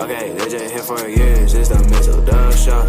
Okay, they just here for years, it's the Mizzle show.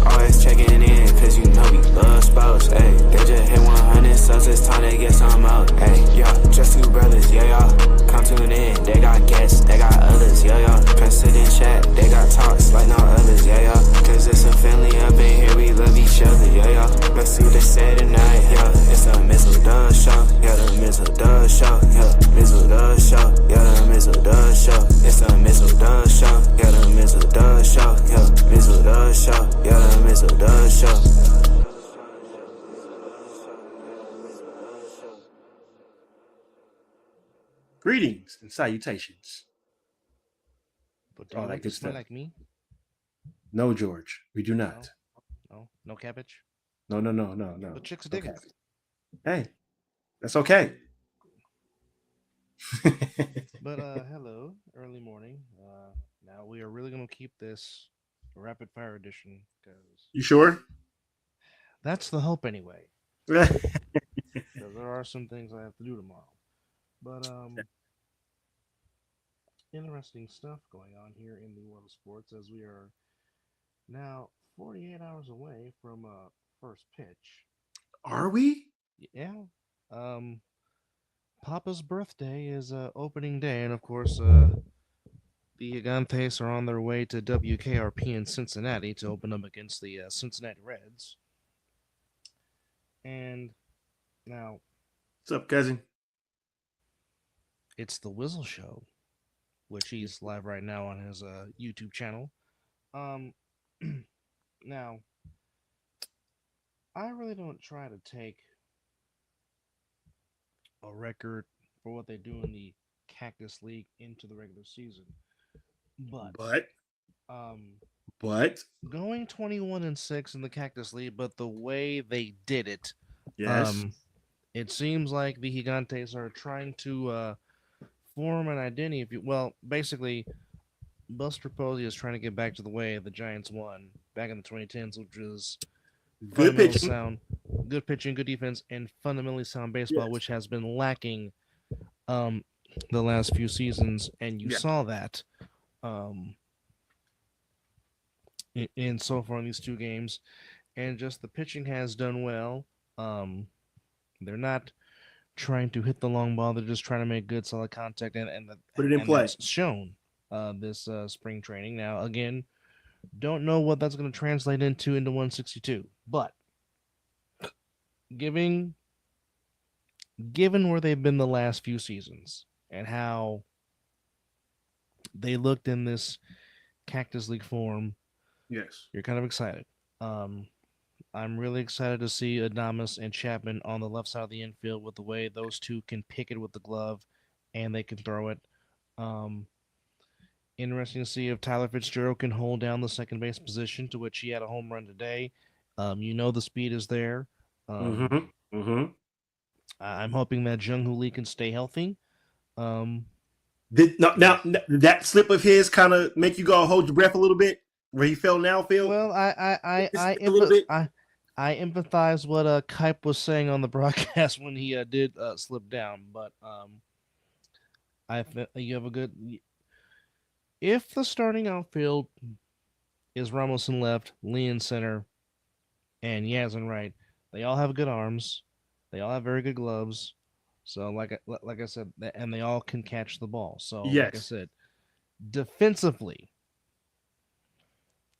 Always checking in, cause you know we love sports. Ayy, they just hit 100 subs, it's time they get some out. Ayy, yeah, just two brothers, yeah, y'all. Come tune in, they got guests, they got others, yeah, y'all. Come sit and chat, they got talks like no others, yeah, y'all. Cause it's a family up in here, we love each other, yeah, y'all. Let's see what they say tonight, yeah. It's the Mizzle show, yeah, the Mizzle show, yeah. Mizzle show, yeah, the Mizzle show. It's the Mizzle show, yeah, the Mizzle show, yeah. Mizzle show, yeah, the Mizzle show. Greetings and salutations. But do you like to smell like me? No, George, we do not. No cabbage? No. But chicks dig it. Hey, that's okay. But hello, early morning. Now we are really gonna keep this rapid fire edition because You sure? that's the hope anyway. Because there are some things I have to do tomorrow. But interesting stuff going on here in the world of sports as we are now 48 hours away from first pitch. Are we? Yeah. Papa's birthday is opening day, and of course, the Gigantes are on their way to WKRP in Cincinnati to open up against the Cincinnati Reds. And now, What's up, cousin? it's the Mizzle Show, which he's live right now on his YouTube channel. Now, I really don't try to take a record for what they do in the Cactus League into the regular season, but going 21-6 in the Cactus League, but the way they did it, Yes. It seems like the Gigantes are trying to form an identity. Basically, Buster Posey is trying to get back to the way the Giants won back in the 2010s, which was Good pitching. good pitching, good defense, and fundamentally sound baseball, Yes. which has been lacking the last few seasons, and you saw that in so far in these two games, and just the pitching has done well. They're not trying to hit the long ball; they're just trying to make good, solid contact, and Put it in play. That's shown this spring training. Now, again, don't know what that's going to translate into 162, but given where they've been the last few seasons and how they looked in this Cactus League form, Yes. you're kind of excited. I'm really excited to see Adames and Chapman on the left side of the infield with the way those two can pick it with the glove and they can throw it. Interesting to see if Tyler Fitzgerald can hold down the second base position, to which he had a home run today. The speed is there. I'm hoping that Jung-Hoo Lee can stay healthy. Now that slip of his kind of make you go hold your breath a little bit where he fell now, Phil? Well, I empathize what Kipe was saying on the broadcast when he did slip down, but you have a good. If the starting outfield is Ramos in left, Lee in center, and Yaz in right, they all have good arms. They all have very good gloves. So, like I said, and they all can catch the ball. So, like I said, defensively.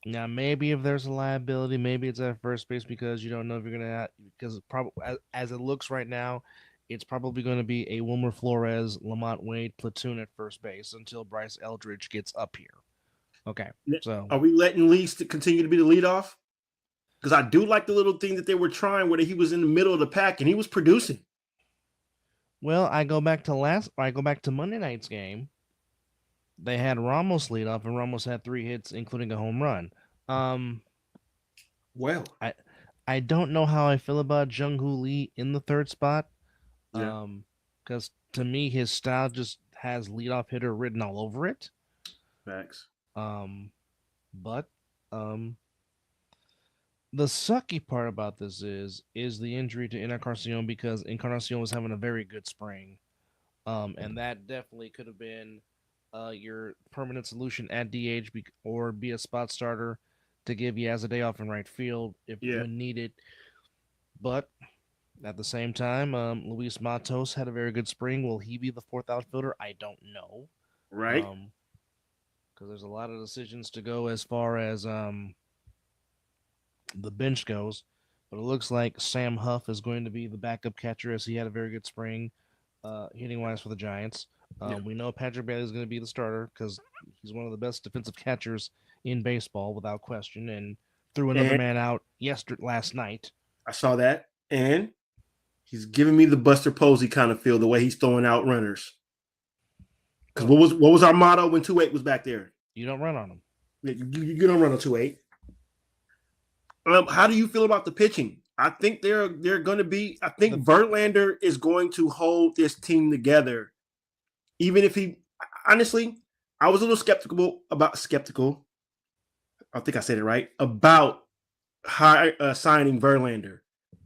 Now, maybe if there's a liability, maybe it's at first base because you don't know if you're gonna have, because probably as it looks right now, it's probably going to be a Wilmer Flores, Lamont Wade platoon at first base until Bryce Eldridge gets up here. Okay, so are we letting Lee continue to be the leadoff? Because I do like the little thing that they were trying where he was in the middle of the pack and he was producing. Well, I go back to Monday night's game. They had Ramos lead off, and Ramos had 3 hits, including a home run. I don't know how I feel about Jung-Hoo Lee in the third spot. Because to me, his style just has leadoff hitter written all over it. Facts. But the sucky part about this is the injury to Encarnacion, because Encarnacion was having a very good spring. And that definitely could have been your permanent solution at DH or be a spot starter to give Yaz a day off in right field if Yeah. when needed. But at the same time, Luis Matos had a very good spring. Will he be the fourth outfielder? I don't know. Right. Because there's a lot of decisions to go as far as the bench goes. But it looks like Sam Huff is going to be the backup catcher as he had a very good spring hitting wise for the Giants. Yeah. We know Patrick Bailey is going to be the starter because he's one of the best defensive catchers in baseball without question, and threw another And man out last night. I saw that. And he's giving me the Buster Posey kind of feel, the way he's throwing out runners. Because what was our motto when 2-8 was back there? You don't run on him. You don't run on 2-8. How do you feel about the pitching? I think they're going to be. I think Verlander is going to hold this team together, even if he. Honestly, I was a little skeptical. I think I said it right about signing Verlander,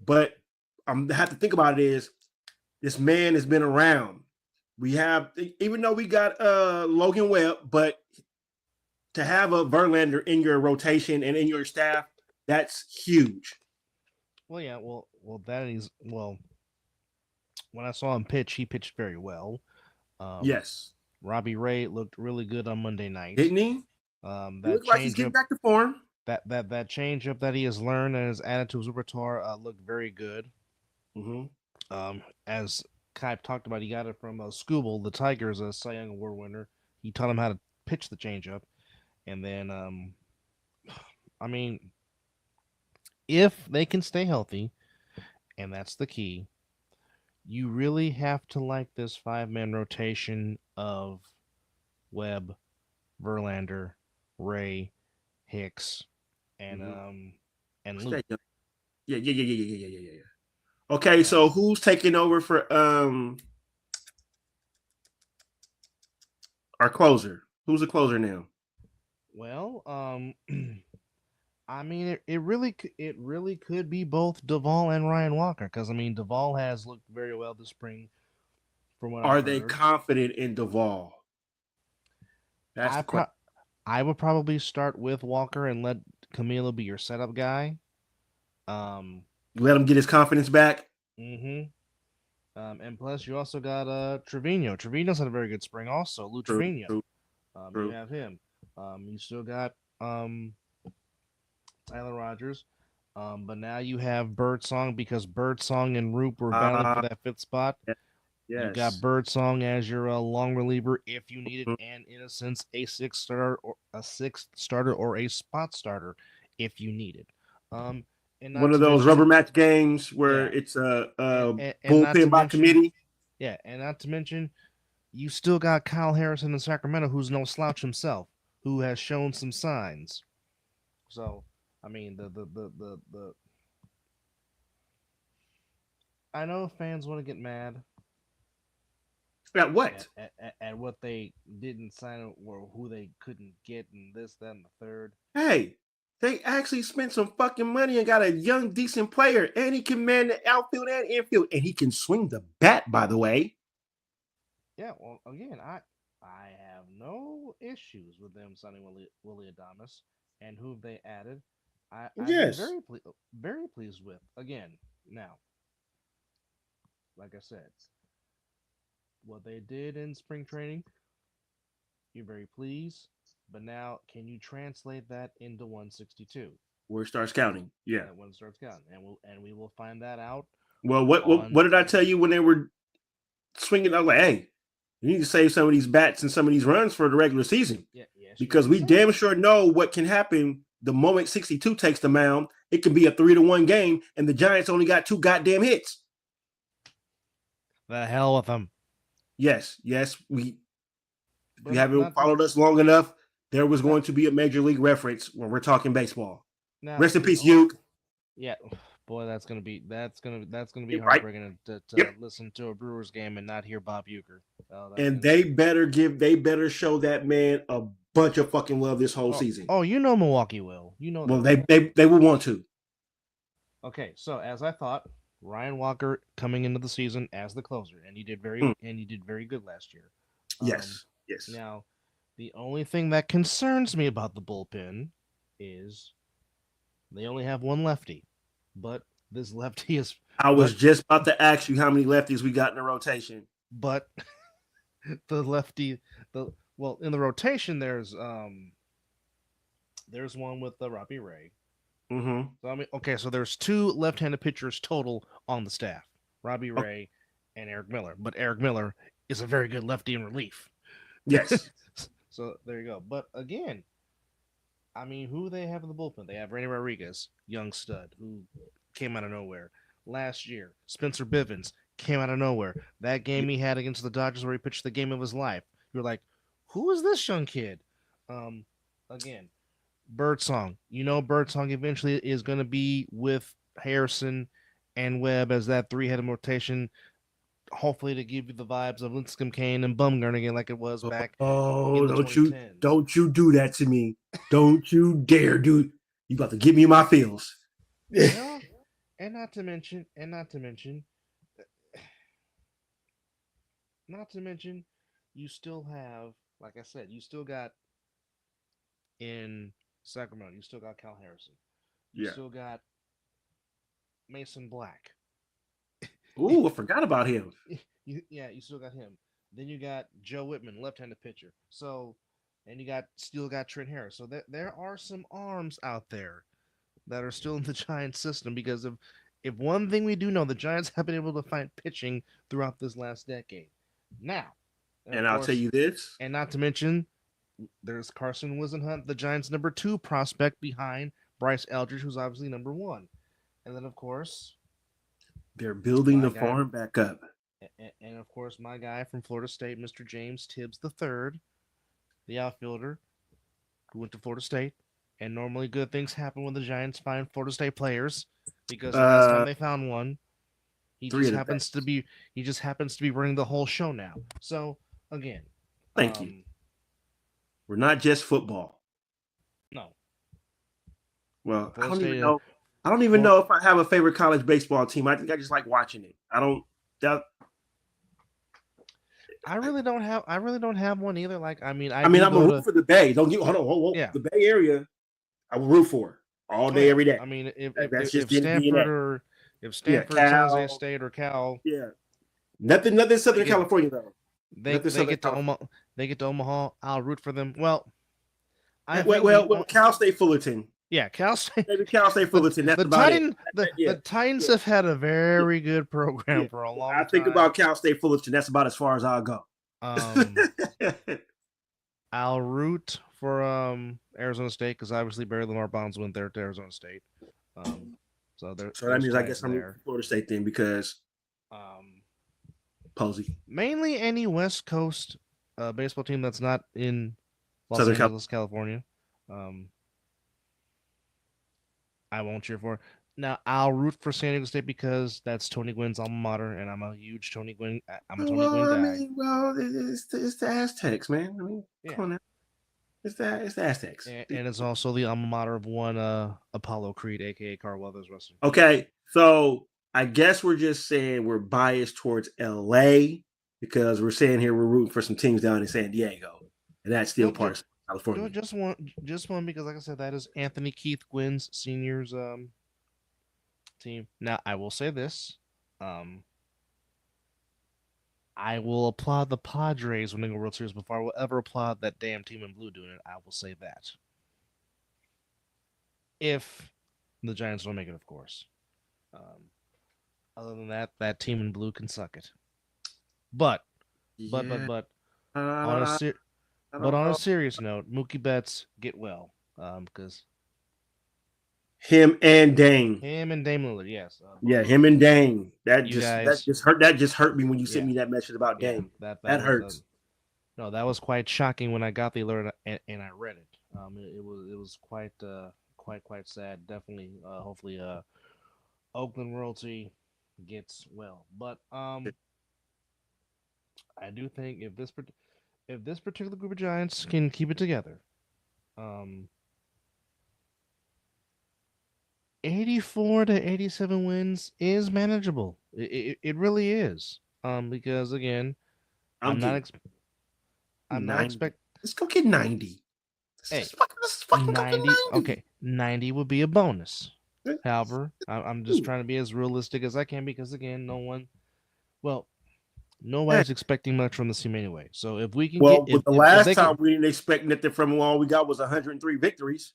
but I have to think about it. Is this man has been around? We have, even though we got Logan Webb, but to have a Verlander in your rotation and in your staff, that's huge. Well, yeah, that is when I saw him pitch, he pitched very well. Yes. Robbie Ray looked really good on Monday night. Didn't he? That looked like he's getting back to form. That change up that he has learned and has added to his repertoire looked very good. Mm-hmm. As Kai talked about, he got it from Scooble, the Tigers, a Cy Young Award winner. He taught him how to pitch the changeup, and then, I mean, if they can stay healthy, and that's the key, you really have to like this 5-man rotation of Webb, Verlander, Ray, Hicks, and Luke. Yeah. Okay, so who's taking over for our closer? Who's the closer now? Well, I mean, it really could be both Duvall and Ryan Walker, because I mean, Duvall has looked very well this spring. From what Are they confident in Duvall? That's the question. I would probably start with Walker and let Camilo be your setup guy. Let him get his confidence back. Mm-hmm. And plus, you also got Trevino. Trevino's had a very good spring, also. Lou Trevino. True. You have him. You still got Tyler Rogers. But now you have Birdsong, because Birdsong and Roop were battling for that fifth spot. Yes. You got Birdsong as your long reliever if you need it, and in a sense, a sixth starter or a spot starter if you need it. And one of those rubber match games where it's a bullpen by committee. Yeah, and not to mention, you still got Kyle Harrison in Sacramento, who's no slouch himself, who has shown some signs. So, I mean, the I know fans want to get mad. At what? At what they didn't sign or who they couldn't get, and this, that, and the third. Hey, they actually spent some fucking money and got a young, decent player, and he can man the outfield and infield, and he can swing the bat, by the way. Yeah, well, again, I have no issues with them signing Willie Adames and who they added. I'm very pleased with. Again, now, like I said, what they did in spring training, you're very pleased. But now, can you translate that into 162? Where it starts counting, yeah. When it starts counting, and we will find that out. Well, what did I tell you when they were swinging? I was like, hey, you need to save some of these bats and some of these runs for the regular season. Yeah, because we damn sure know what can happen the moment 62 takes the mound. It can be a 3-1 game, and the Giants only got 2 goddamn hits. The hell with them. Yes, we haven't followed us long enough. There was going to be a major league reference when we're talking baseball. Now, rest in peace, Hugh. Yeah, boy, that's gonna be heartbreaking to listen to a Brewers game and not hear Bob Uecker. And they better show that man a bunch of fucking love this whole season. Oh, you know Milwaukee will. You know. Well, they will want to. Okay, so as I thought, Ryan Walker coming into the season as the closer, and he did very good last year. Yes. Now, The only thing that concerns me about the bullpen is they only have one lefty, but this lefty is. I was just about to ask you how many lefties we got in the rotation. But the lefty, in the rotation there's one with Robbie Ray. Mm-hmm. So I mean, okay, so there's two left-handed pitchers total on the staff: Robbie Ray and Eric Miller. But Eric Miller is a very good lefty in relief. Yes. So there you go. But again, I mean, who they have in the bullpen? They have Randy Rodriguez, young stud, who came out of nowhere. Last year, Spencer Bivens came out of nowhere. That game he had against the Dodgers where he pitched the game of his life. You're like, who is this young kid? Again, Birdsong. You know Birdsong eventually is going to be with Harrison and Webb as that three-headed rotation, hopefully to give you the vibes of Linscomb Kane and Bumgarner again like it was back in the 2010s. Don't you do that to me. Don't you dare do. You about to give me my feels. Well, and not to mention, you still have, like I said, you still got in Sacramento, you still got Cal Harrison. You still got Mason Black. Ooh, I forgot about him. You still got him. Then you got Joe Whitman, left-handed pitcher. So, and you still got Trent Harris. So there are some arms out there that are still in the Giants system because if one thing we do know, the Giants have been able to find pitching throughout this last decade. Now, and I'll tell you this, and not to mention, there's Carson Wisenhunt, the Giants' number 2 prospect behind Bryce Eldridge, who's obviously number 1. And then, of course, they're building the farm back up. And of course, my guy from Florida State, Mr. James Tibbs III, the outfielder, who went to Florida State. And normally good things happen when the Giants find Florida State players, because last time they found one, he just happens to be running the whole show now. So again, thank you. We're not just football. No. Well, I don't even know. I don't even know if I have a favorite college baseball team. I think I just like watching it. I really don't have one either. Like, I mean, I'm a root for the Bay. Don't get hold on. Yeah. The Bay Area, I will root for all day, every day. I mean, if Stanford San Jose State or Cal, nothing Southern California though. They get to Omaha. I'll root for them. Well, Cal State Fullerton. Yeah, Cal State. Maybe Cal State Fullerton. That's about it. The Titans have had a very good program for a long time. I think about Cal State Fullerton. That's about as far as I'll go. I'll root for Arizona State because obviously Barry Lamar Bonds went there to Arizona State. So that means I guess I'm rooting for Florida State then because Posey. Mainly any West Coast baseball team that's not in Los Angeles, California. I won't cheer for. Now I'll root for San Diego State because that's Tony Gwynn's alma mater, and I'm a huge Tony Gwynn. I'm a Tony Gwynn guy. It's the Aztecs, man. I mean, come on now. It's the Aztecs, and it's also the alma mater of one Apollo Creed, aka Carl Weathers Wrestling. Okay, so I guess we're just saying we're biased towards LA because we're saying here we're rooting for some teams down in San Diego, and that's still part of California. Just one because, like I said, that is Anthony Keith Gwynn's seniors team. Now, I will say this: I will applaud the Padres winning a World Series before I will ever applaud that damn team in blue doing it. I will say that. If the Giants don't make it, of course. Other than that, that team in blue can suck it. But on a serious note, Mookie Betts get well because him and Dame Lillard, yes. Him and Dame. That just hurt me when you sent me that message about Dame. That hurts. No, that was quite shocking when I got the alert and I read it. It was quite sad. Definitely, hopefully, Oakland royalty gets well. But I do think if this particular group of Giants can keep it together, 84 to 87 wins is manageable. It really is. Because again, I'm not Let's go get 90. Hey, Let's fucking go get 90. 90. Okay, 90 would be a bonus. Yeah. However, I'm just trying to be as realistic as I can because again, well, Hey, nobody's expecting much from this team anyway. So if we can get well, with the if last they time can we didn't expect nothing from them, all we got was 103 victories.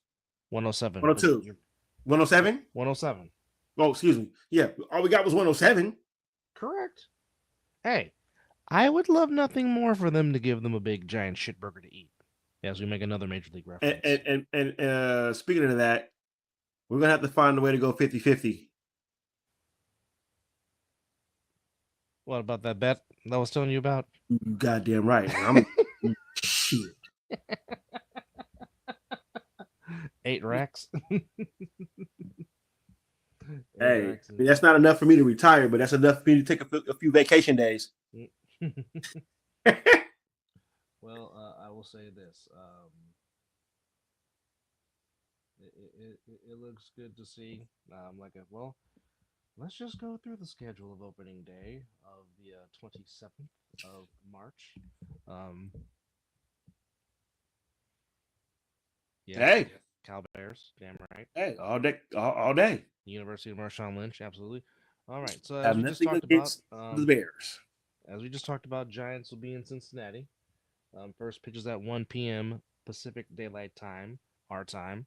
107, but 102. 107? 107. Oh, excuse me. Yeah, all we got was 107. Correct. Hey, I would love nothing more for them to give them a big giant shit burger to eat. As we make another major league reference. And speaking of that, we're gonna have to find a way to go 50-50. What about that bet that I was telling you about? You goddamn right. And I'm shit. 8 racks. Hey, that's not enough for me to retire, but that's enough for me to take a few vacation days. Well, I will say this. It looks good to see. Well, let's just go through the schedule of opening day of the 27th of March. Yes, Hey, Cal Bears, damn right. hey, all day. University of Marshawn Lynch, absolutely. All right, so Have as we just nothing talked about, against the Bears. Giants will be in Cincinnati. First pitch is at 1 p.m. Pacific Daylight Time, our time,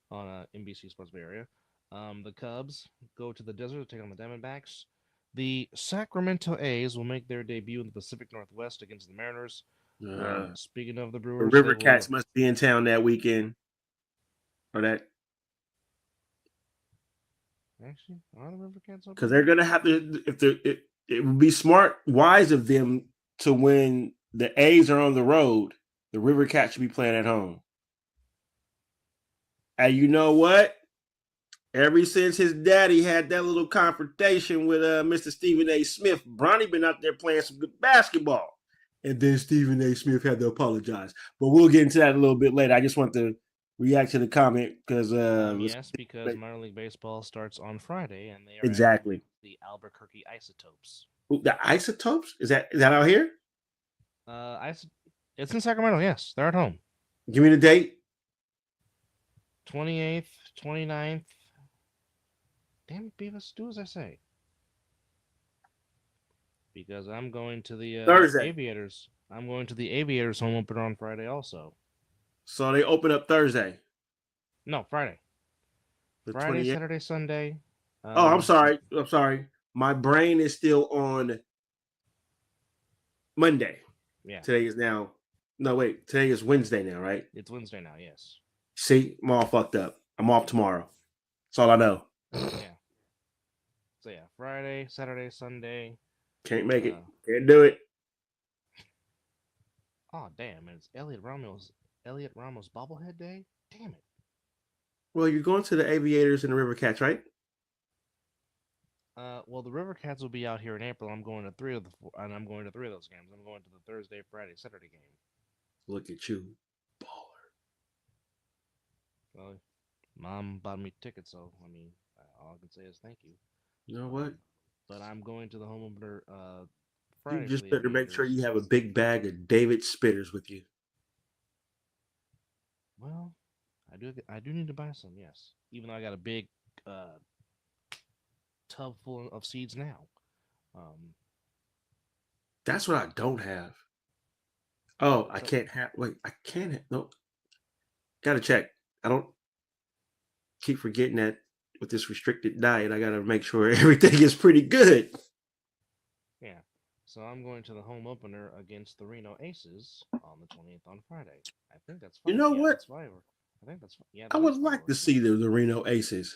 on NBC Sports Bay Area. The Cubs go to the desert to take on the Diamondbacks. The Sacramento A's will make their debut in the Pacific Northwest against the Mariners. Speaking of the The Brewers, River Cats must be in town that weekend. Or that. Actually, are the River Cats open? Because they're gonna have to. It would be smart, wise of them to when the A's are on the road. The River Cats should be playing at home. And you know what? Ever since his daddy had that little confrontation with Mr. Stephen A. Smith, Bronny been out there playing some good basketball. And then Stephen A. Smith had to apologize. But we'll get into that a little bit later. I just want to react to the comment because yes, because minor league baseball starts on Friday, and they are exactly the Albuquerque Isotopes. Ooh, the Isotopes is that out here? It's in Sacramento. Yes, they're at home. Give me the date. 28th, 29th. Damn it, Beavis, do as I say. Because I'm going to the Thursday. Aviators. I'm going to the Aviators home opener on Friday also. So they open up Thursday. No, Friday. Friday, 28th? Saturday, Sunday. I'm sorry. My brain is still on Monday. Yeah. Today is Wednesday now, right? It's Wednesday now, yes. See, I'm all fucked up. I'm off tomorrow. That's all I know. Yeah. So yeah, Friday, Saturday, Sunday. Can't make it. Can't do it. Oh damn! It's Elliot Ramos bobblehead day. Damn it. Well, you're going to the Aviators and the River Cats, right? Well, the River Cats will be out here in April. I'm going to three of those games. I'm going to the Thursday, Friday, Saturday game. Look at you, baller. Well, Mom bought me tickets, so I mean, all I can say is thank you. You know what? But I'm going to the home opener Friday. You just better make sure you have a big bag of David Spitters with you. Well, I do need to buy some, yes. Even though I got a big tub full of seeds now. That's what I don't have. Oh, I can't have. Wait, I can't have. No, gotta check. I don't keep forgetting that with this restricted diet, I gotta make sure everything is pretty good. Yeah. So I'm going to the home opener against the Reno Aces on the 20th on Friday. I think that's fine. You know what? That's fine. I think that's fine. Yeah. I would like to see the Reno Aces.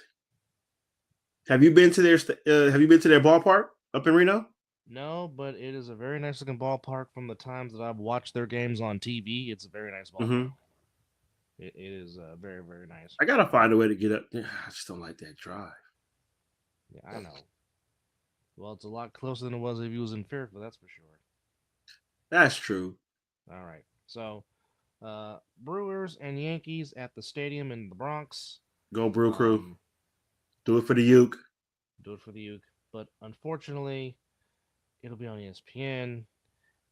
Have you been to their ballpark up in Reno? No, but it is a very nice looking ballpark from the times that I've watched their games on TV. It's a very nice ballpark. Mm-hmm. It is very, very nice. I gotta find a way to get up. I just don't like that drive. Yeah, I know. Well, it's a lot closer than it was if he was in Fairfield, that's for sure. That's true. All right. So, Brewers and Yankees at the stadium in the Bronx. Go Brew Crew. Do it for the Uke. Do it for the Uke. But unfortunately, it'll be on ESPN.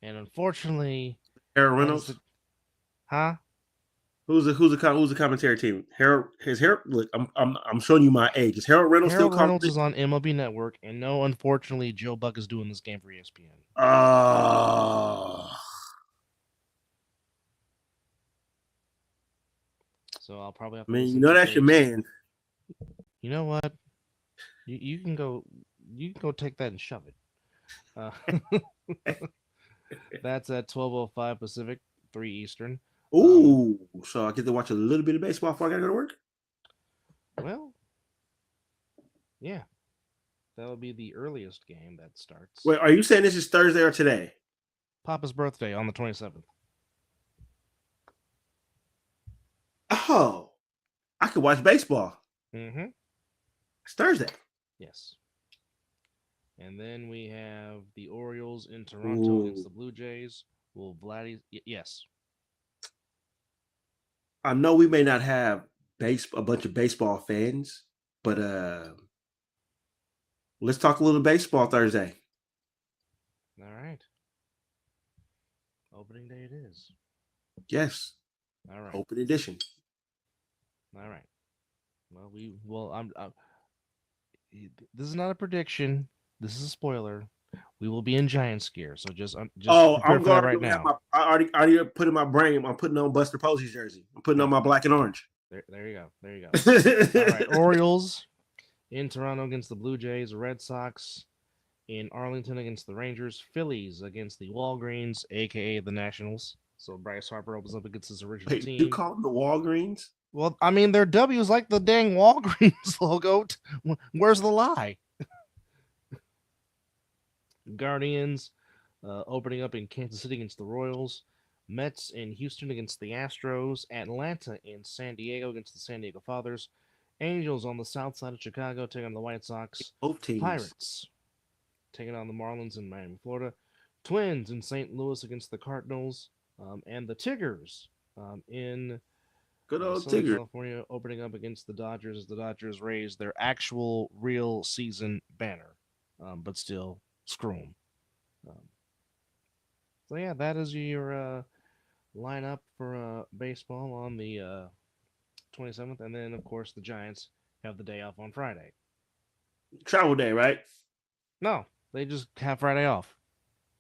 And unfortunately, Aaron Reynolds. Huh? Who's the commentary team? Harold. Look, I'm showing you my age. Is Harold Reynolds still Harold calling Reynolds is on MLB Network, and no, unfortunately, Joe Buck is doing this game for ESPN. So I'll probably have to listen to that's your Dave's. man. You know what? You can go. You can go take that and shove it. Uh, that's at 12:05 Pacific, 3 Eastern. Ooh, so I get to watch a little bit of baseball before I gotta go to work. Well, yeah, that would be the earliest game that starts. Wait, are you saying this is Thursday or today? Papa's birthday on the 27th. Oh, I could watch baseball. Mm-hmm. It's Thursday. Yes. And then we have the Orioles in Toronto against the Blue Jays. Will Vladdy? Yes. I know we may not have a bunch of baseball fans, but let's talk a little baseball Thursday. All right. Opening day it is. Yes. All right. Open edition. All right. Well, I'm this is not a prediction. This is a spoiler. We will be in Giants gear, so just I'm going right now. I already put in my brain. I'm putting on Buster Posey's jersey. I'm putting on my black and orange. There you go. All right. Orioles in Toronto against the Blue Jays. Red Sox in Arlington against the Rangers. Phillies against the Walgreens, aka the Nationals. So Bryce Harper opens up against his original team. You call them the Walgreens? Well, I mean, their W is like the dang Walgreens logo. Where's the lie? Guardians opening up in Kansas City against the Royals. Mets in Houston against the Astros. Atlanta in San Diego against the San Diego Fathers. Angels on the south side of Chicago taking on the White Sox. Both teams. Pirates taking on the Marlins in Miami, Florida. Twins in St. Louis against the Cardinals. And the Tigers in good old Southern Tigers, California opening up against the Dodgers as the Dodgers raise their actual real season banner. But still, screw them. So yeah, that is your lineup for baseball on the 27th, and then of course the Giants have the day off on Friday. Travel day, right? No, they just have Friday off.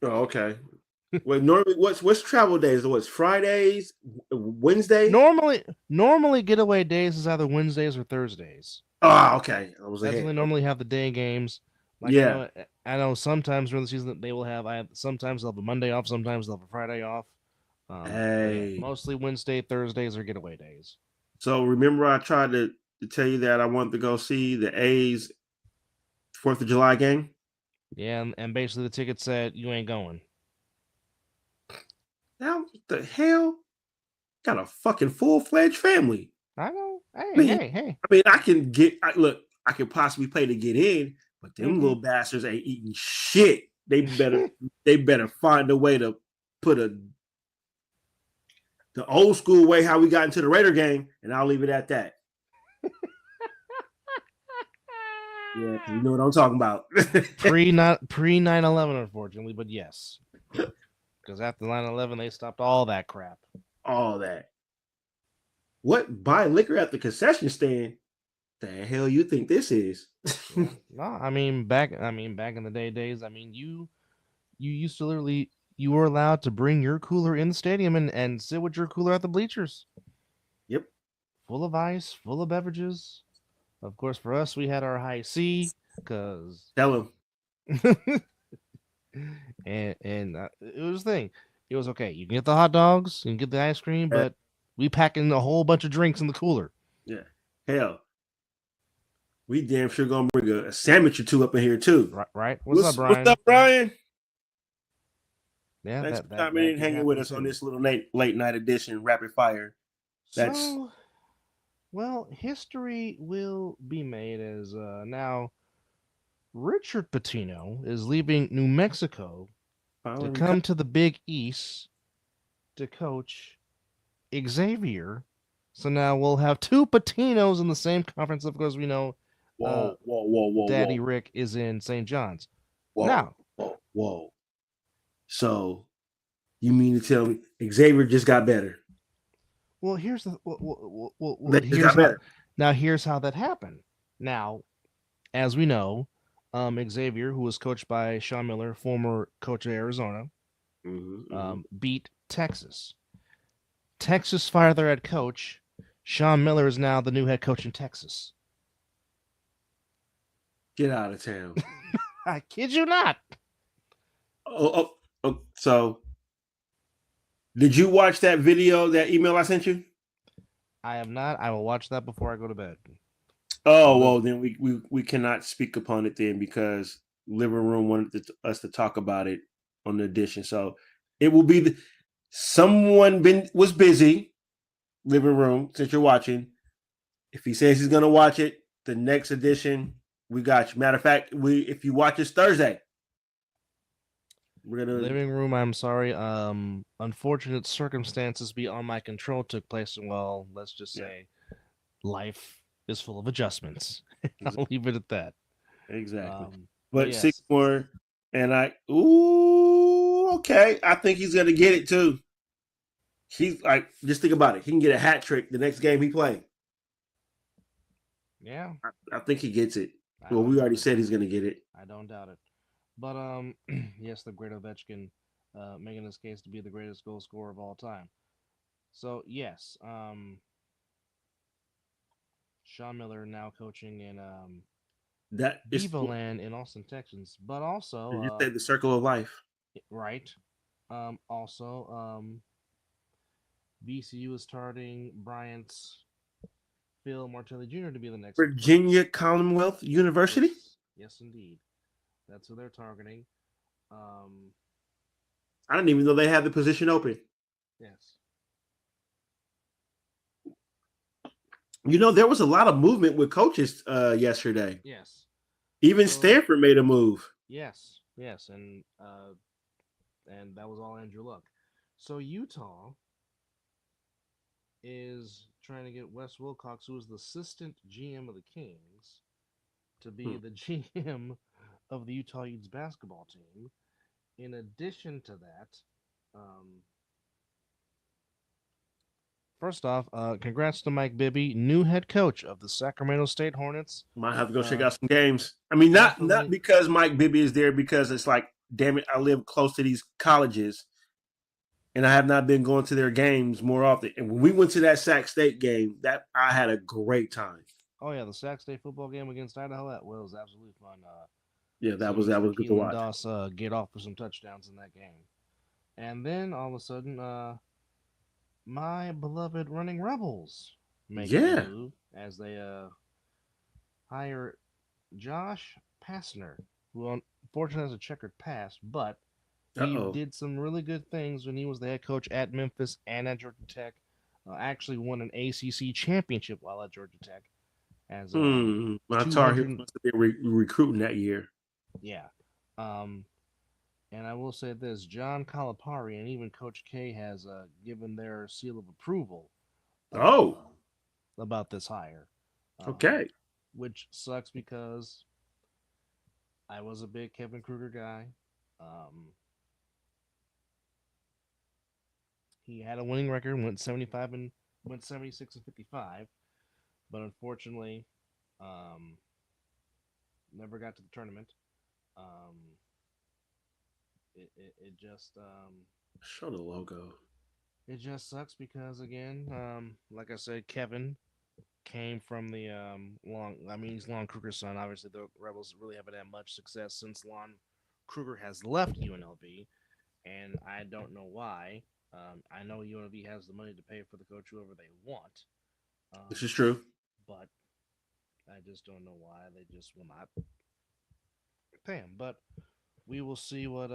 Oh, okay. Well, normally, what's travel days? What's Fridays, Wednesday? Normally getaway days is either Wednesdays or Thursdays. Oh, okay. That's when they normally have the day games. Like, yeah, I know sometimes during the season they will have. Sometimes they'll have a Monday off. Sometimes they'll have a Friday off. hey, yeah, mostly Wednesday, Thursdays are getaway days. So remember, I tried to tell you that I wanted to go see the A's 4th of July game. Yeah, and basically the ticket said you ain't going. Now, what the hell? Got a fucking full-fledged family. I know. Hey. I mean, I can possibly pay to get in, but them little bastards ain't eating shit. They better find a way to put the old school way how we got into the Raider game, and I'll leave it at that. Yeah, you know what I'm talking about. pre 9/11, unfortunately, but yes, because after 9/11 they stopped all that crap. All that. What, buy liquor at the concession stand? The hell you think this is? No, I mean back in the days. I mean you used to literally you were allowed to bring your cooler in the stadium and sit with your cooler at the bleachers. Yep. Full of ice, full of beverages. Of course, for us, we had our high C because tell him. and it was the thing. It was okay. You can get the hot dogs, you can get the ice cream, but we pack in a whole bunch of drinks in the cooler. Yeah, hell, we damn sure gonna bring a sandwich or two up in here too. Right. What's up, Brian? What's up, Brian? Yeah, thanks for coming in and hanging with us on this little late night edition, rapid fire. Well, history will be made as now Richard Pitino is leaving New Mexico to come to the Big East to coach Xavier. So now we'll have two Patinos in the same conference. Of course, we know whoa, Daddy Rick is in St. John's. Whoa. So you mean to tell me Xavier just got better? Well, here's the They just got better. here's how that happened. Now, as we know, Xavier, who was coached by Sean Miller, former coach of Arizona, beat Texas. Texas fired their head coach. Sean Miller is now the new head coach in Texas. Get out of town. I kid you not. So did you watch that video, that email I sent you? I have not. I will watch that before I go to bed. Oh, well, then we cannot speak upon it then because Living Room wanted us to talk about it on the edition. So it will be someone was busy, Living Room, since you're watching. If he says he's going to watch it, the next edition, we got you. Matter of fact, if you watch this Thursday, we're going to. Living Room, I'm sorry. Unfortunate circumstances beyond my control took place. Well, let's just say life is full of adjustments. I'll leave it at that. Exactly. But yes. 6 more, and okay. I think he's going to get it too. He's like, just think about it. He can get a hat trick the next game he plays. Yeah. I think he gets it. Well, we already said he's going to get it. I don't doubt it. But, yes, the great Ovechkin making his case to be the greatest goal scorer of all time. So, yes, Sean Miller now coaching in that Devoland in Austin, Texas. But also... you said the circle of life. Right. Also, VCU is targeting Bryant's Phil Martelli Jr. to be the next Virginia Commonwealth University? Yes, indeed. That's who they're targeting. I didn't even know they had the position open. Yes. You know, there was a lot of movement with coaches yesterday. Yes. Even Stanford made a move. Yes. And that was all Andrew Luck. So Utah is trying to get Wes Wilcox, who is the assistant GM of the Kings, to be the GM of the Utah Utes basketball team. In addition to that, first off, congrats to Mike Bibby, new head coach of the Sacramento State Hornets. Might have to go check out some games. I mean, not because Mike Bibby is there, because it's like, damn it, I live close to these colleges, and I have not been going to their games more often. And when we went to that Sac State game, that I had a great time. Oh yeah, the Sac State football game against Idaho, that was absolutely fun. Yeah, that was good to watch. Doss get off for some touchdowns in that game, and then all of a sudden, my beloved Running Rebels make a move as they hire Josh Pastner, who unfortunately has a checkered past, but he did some really good things when he was the head coach at Memphis and at Georgia Tech. Actually won an ACC championship while at Georgia Tech. As my Tar Heels must have been recruiting that year. Yeah. And I will say this, John Calipari and even Coach K has given their seal of approval about this hire. Okay. Which sucks because I was a big Kevin Kruger guy. He had a winning record, went 76 and 55, but unfortunately, never got to the tournament. It just show the logo. It just sucks because again, like I said, Kevin came from the he's Lon Kruger's son. Obviously, the Rebels really haven't had much success since Lon Kruger has left UNLV, and I don't know why. I know UNLV has the money to pay for the coach whoever they want. This is true, but I just don't know why they just will not pay him. But we will see what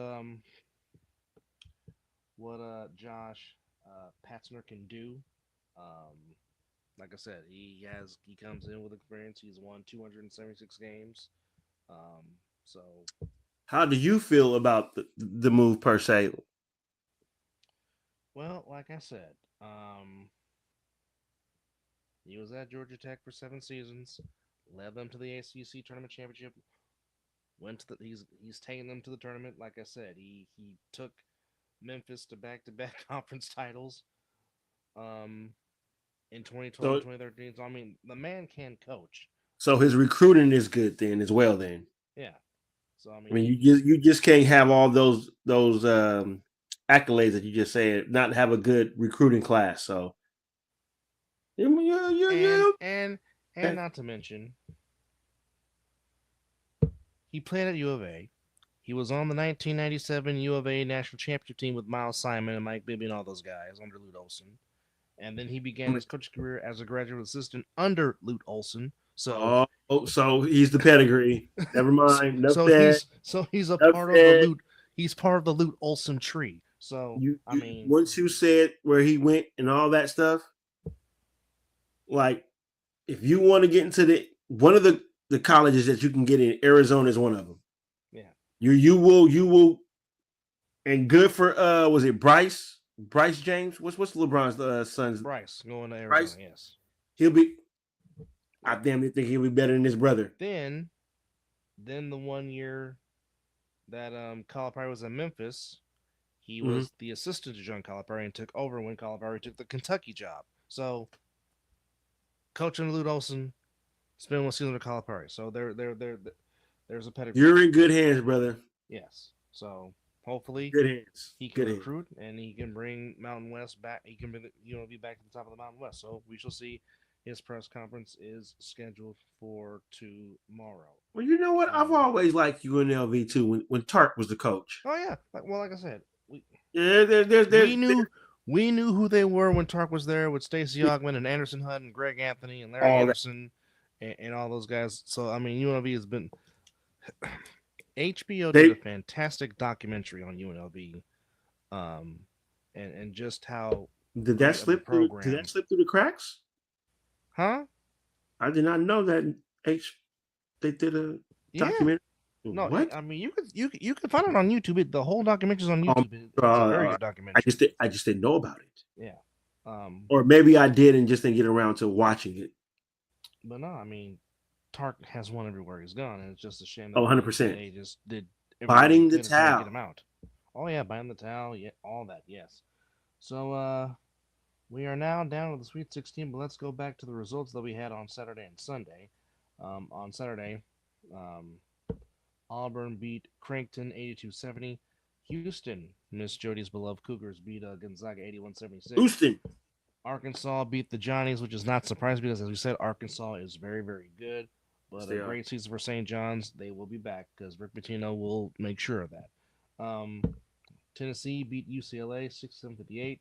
Josh Patzner can do. Like I said, he comes in with experience. He's won 276 games. So, how do you feel about the move per se? Well, like I said, he was at Georgia Tech for 7 seasons, led them to the ACC tournament championship. He's taking them to the tournament. Like I said, he took Memphis to back-to-back conference titles. in 2012 So and 2013. So I mean, the man can coach. so his recruiting is good then as well. Then Yeah. So I I mean, mean, you just can't have all those accolades that you just said, not have a good recruiting class. So yeah, yeah, yeah, and yeah. and and Okay. not to mention, he played at U of A. He was on the 1997 U of A national championship team with Miles Simon and Mike Bibby and all those guys under Lute Olson. And then he began his coaching career as a graduate assistant under Lute Olson. So, So he's the pedigree. Never mind. Enough so said. he's a Enough part of the said. Lute. He's part of the Lute Olson tree. So I You mean, once you said where he went and all that stuff, like if you want to get into one of the colleges that you can get in, Arizona is one of them. yeah, You will and good for was it Bryce James? What's LeBron's son's Bryce going to Arizona. Bryce? Yes. He'll be. I damn near think he'll be better than his brother. Then the 1 year that Calipari was at Memphis, he Mm-hmm. was the assistant to John Calipari and took over when Calipari took the Kentucky job. So, coaching Lute Olson, spent one season with Calipari. So there's a pedigree. You're in good hands, brother. Yes. So hopefully Good hands. he can Good hands. recruit and he can bring Mountain West back. He can bring be back to the top of the Mountain West. So we shall see. His press conference is scheduled for tomorrow. Well, you know what? I've always liked UNLV too. When Tark was the coach. Oh yeah. Like I said, we knew who they were when Tark was there with Stacey Ogman and Anderson Hunt and Greg Anthony and Larry Anderson and all those guys. So I mean, UNLV has been. HBO did a fantastic documentary on UNLV, and just how did that slip through? Did that slip through the cracks? Huh? I did not know that they did a documentary. No, what? I mean you could find it on YouTube. The whole documentary is on YouTube. It's a very good documentary. I just didn't know about it. Yeah. Or maybe I did and just didn't get around to watching it. But no, I mean, Tark has won everywhere he's gone, and it's just a shame that 100%. they just did biting the towel. Get him out. Oh yeah, biting the towel. Yeah, all that. Yes. So we are now down to the Sweet 16, but let's go back to the results that we had on Saturday and Sunday. On Saturday, Auburn beat Crankton 82-70. Houston, Miss Jody's beloved Cougars, beat Gonzaga 81-76. Houston. Arkansas beat the Johnnies, which is not surprising because, as we said, Arkansas is very, very good. But a great season for St. John's. They will be back because Rick Pitino will make sure of that. Tennessee beat UCLA 67-58.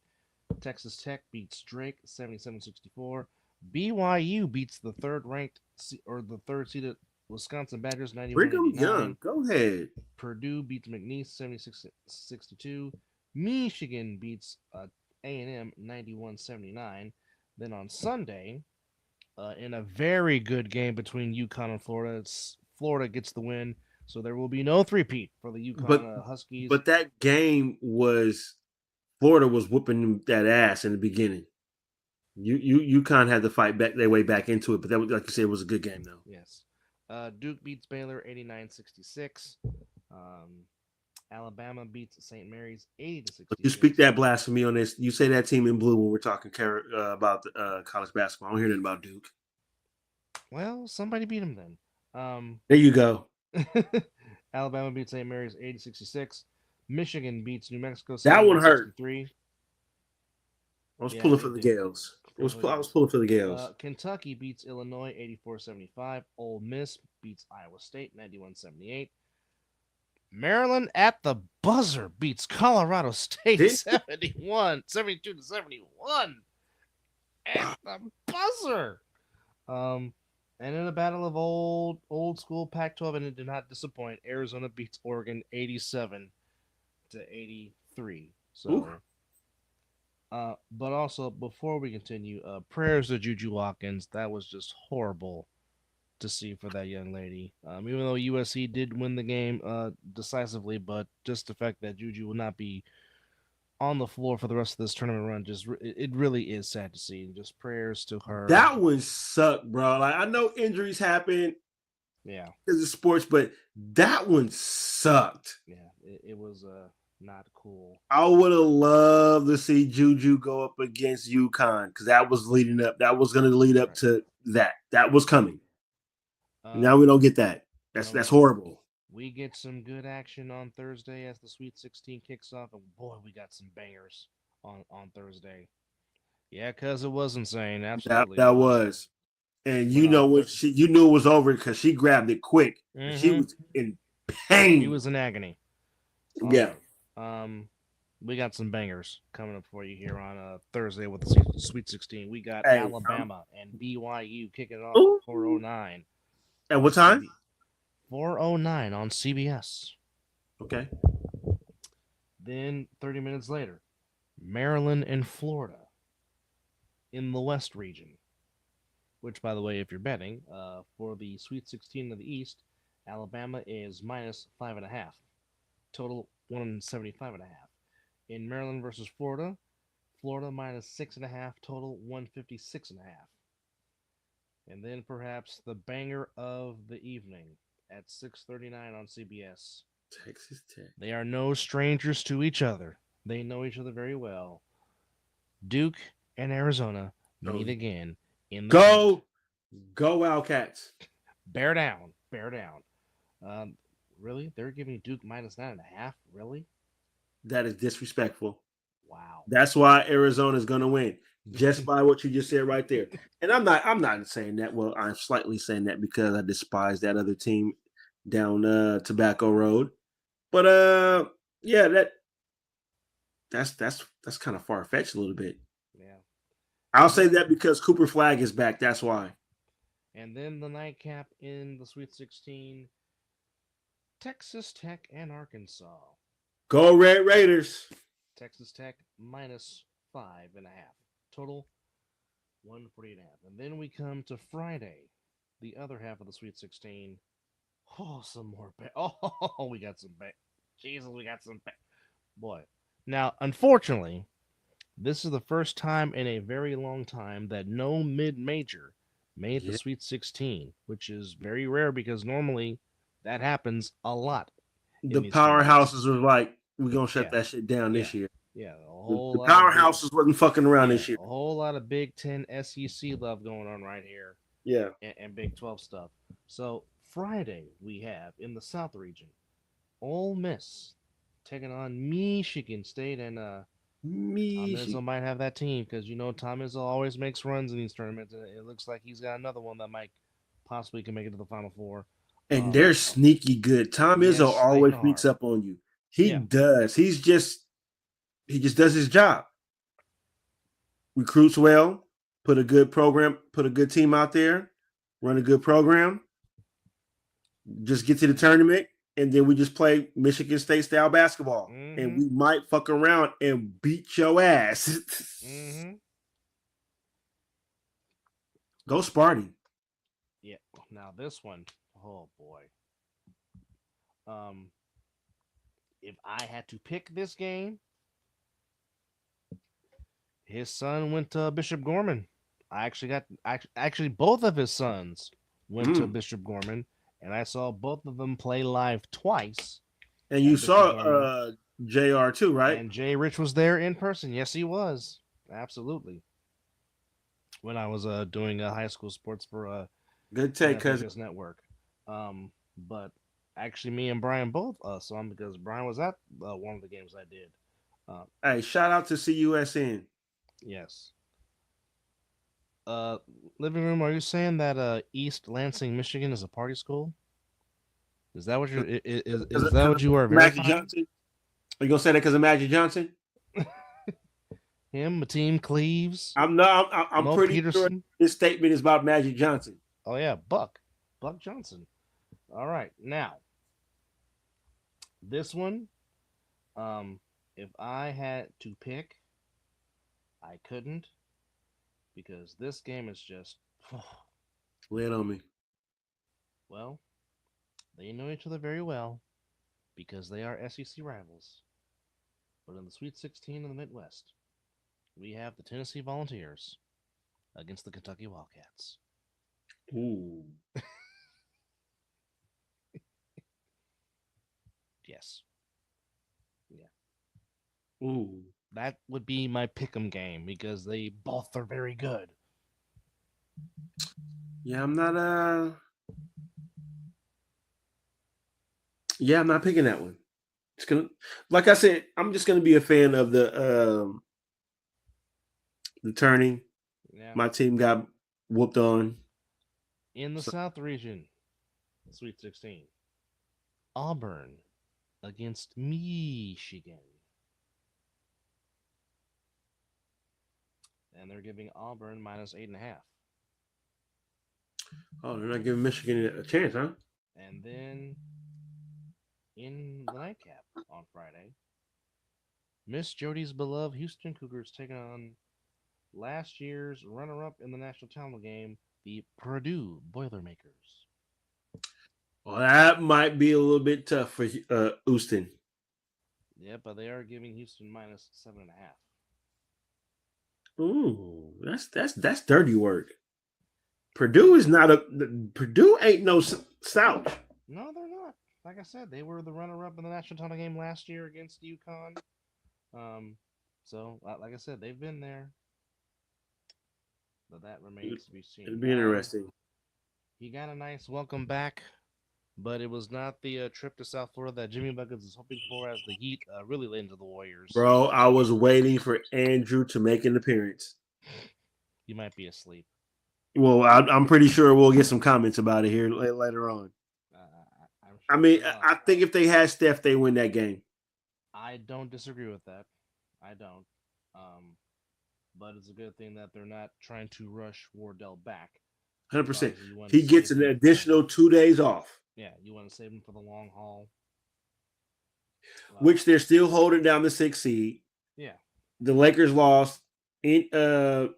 Texas Tech beats Drake 77-64. BYU beats the the third seeded Wisconsin Badgers 91-89. Go ahead. Purdue beats McNeese 76-62. Michigan beats A&M 91-79. Then on Sunday, in a very good game between UConn and Florida, Florida gets the win, so there will be no three-peat for the UConn Huskies. But that game was Florida was whooping that ass in the beginning. UConn had to fight back their way back into it, but that was, like you said, it was a good game though. Yes. Duke beats Baylor 89-66. Alabama beats St. Mary's 80-66. You speak that blasphemy on this. You say that team in blue when we're talking about college basketball. I don't hear nothing about Duke. Well, somebody beat them then. There you go. Alabama beats St. Mary's 80-66. Michigan beats New Mexico 71-63. That one hurt. I was pulling for the Gales. I was pulling for the Gales. Kentucky beats Illinois 84-75. Ole Miss beats Iowa State 91-78. Maryland at the buzzer beats Colorado State 72-71. At the buzzer. And in a battle of old school Pac-12, and it did not disappoint, Arizona beats Oregon 87-83. So, but also before we continue, prayers to Juju Watkins. That was just horrible to see for that young lady. Even though USC did win the game decisively, but just the fact that Juju will not be on the floor for the rest of this tournament run, it really is sad to see. And just prayers to her. That one sucked, bro. Like, I know injuries happen, because of sports, but that one sucked. Yeah, it was Not cool. I would have loved to see Juju go up against UConn because that was leading up. That was going to lead up to that. That was coming. Now we don't get that. That's horrible. We get some good action on Thursday as the Sweet 16 kicks off, and boy, we got some bangers on Thursday. Yeah, because it was insane. Absolutely, That was. And But you know no, when you knew it was over because she grabbed it quick. And she Mhm. was in pain. He was in agony. All Yeah. right. We got some bangers coming up for you here on Thursday with the Sweet 16. We got Alabama and BYU kicking it off at 4:09. At what time? 4:09 on CBS. Okay. Then 30 minutes later, Maryland and Florida in the West region. Which, by the way, if you're betting for the Sweet 16 of the East, Alabama is minus 5.5. Total 175.5. In Maryland versus Florida, Florida minus 6.5. Total 156.5. And then perhaps the banger of the evening at 6:39 on CBS. Texas Tech. They are no strangers to each other. They know each other very well. Duke and Arizona meet again in the Go Wildcats. Bear down. Really? They're giving Duke minus 9.5? Really? That is disrespectful. Wow. That's why Arizona's gonna win. Just by what you just said right there. And I'm not saying that. Well, I'm slightly saying that because I despise that other team down Tobacco Road. But yeah, that's kind of far fetched a little bit. Yeah. I'll say that because Cooper Flag is back. That's why. And then the nightcap in the Sweet 16, Texas Tech and Arkansas. Go Red Raiders. Texas Tech minus 5.5. Total 148.5. And then we come to Friday, the other half of the Sweet 16. Oh, some more. We got some. Jesus, we got some. Boy. Now, unfortunately, this is the first time in a very long time that no mid-major made the Sweet 16, which is very rare because normally that happens a lot. The powerhouses were like, we're going to shut that shit down this year. Yeah, the powerhouses wasn't fucking around this year. A whole lot of Big Ten SEC love going on right here. Yeah. And Big 12 stuff. So Friday we have in the South region, Ole Miss taking on Michigan State, and Tom Izzo might have that team because Tom Izzo always makes runs in these tournaments, and it looks like he's got another one that might possibly can make it to the Final Four. And they're sneaky good. Tom Izzo always sneaks up on you. He does. He just does his job. Recruits well, put a good program, put a good team out there, run a good program. Just get to the tournament, and then we just play Michigan State style basketball. Mm-hmm. And we might fuck around and beat your ass. Mm-hmm. Go Sparty. Yeah. Now this one, oh boy. If I had to pick this game, his son went to Bishop Gorman. Actually both of his sons went to Bishop Gorman, and I saw both of them play live twice. And you saw JR too, right? And Jay Rich was there in person. Yes, he was. Absolutely. When I was doing high school sports for good take, cousin network. But actually, me and Brian both saw him because Brian was at one of the games I did. Hey, shout out to CUSN. Yes. Living room, are you saying that East Lansing, Michigan is a party school? Is that what you're is that what you are verifying? Johnson? Are you gonna say that because of Magic Johnson? Him, Mateem Cleaves. I'm pretty Peterson. Sure this statement is about Magic Johnson. Oh yeah, Buck Johnson. All right, now this one, if I had to pick, I couldn't, because this game is just lay it on me. Well, they know each other very well because they are SEC rivals. But in the Sweet 16 in the Midwest, we have the Tennessee Volunteers against the Kentucky Wildcats. Ooh. Yes. Yeah. Ooh. That would be my pick'em game because they both are very good. Yeah, I'm not. Yeah, I'm not picking that one. It's gonna, like I said, I'm just gonna be a fan of the turning. Yeah. My team got whooped on. In the So, South region, Sweet 16, Auburn against Michigan. And they're giving Auburn minus 8.5. oh, they're not giving Michigan a chance, huh? And then in the nightcap on Friday, Miss Jody's beloved Houston Cougars taking on last year's runner-up in the national title game, the Purdue Boilermakers. Well, that might be a little bit tough for Houston. Yeah, but they are giving Houston minus 7.5. Ooh, that's dirty work. Purdue is not a Purdue ain't no slouch. No, they're not. Like I said, they were the runner-up in the national title game last year against UConn. So like I said, they've been there, but that remains to be It'd seen. be interesting. He got a nice welcome back, but it was not the trip to South Florida that Jimmy Buckets is hoping for as the Heat really led into the Warriors. Bro, I was waiting for Andrew to make an appearance. You might be asleep. Well, I'm pretty sure we'll get some comments about it here later on. I'm I sure mean, we will. I think if they had Steph, they win that game. I don't disagree with that. I don't. But it's a good thing that they're not trying to rush Wardell back. 100%. because you want to He gets save an him additional 2 days off, Yeah, you want to save him for the long haul. which they're still holding down the 6th seed. Yeah. The Lakers lost. Indiana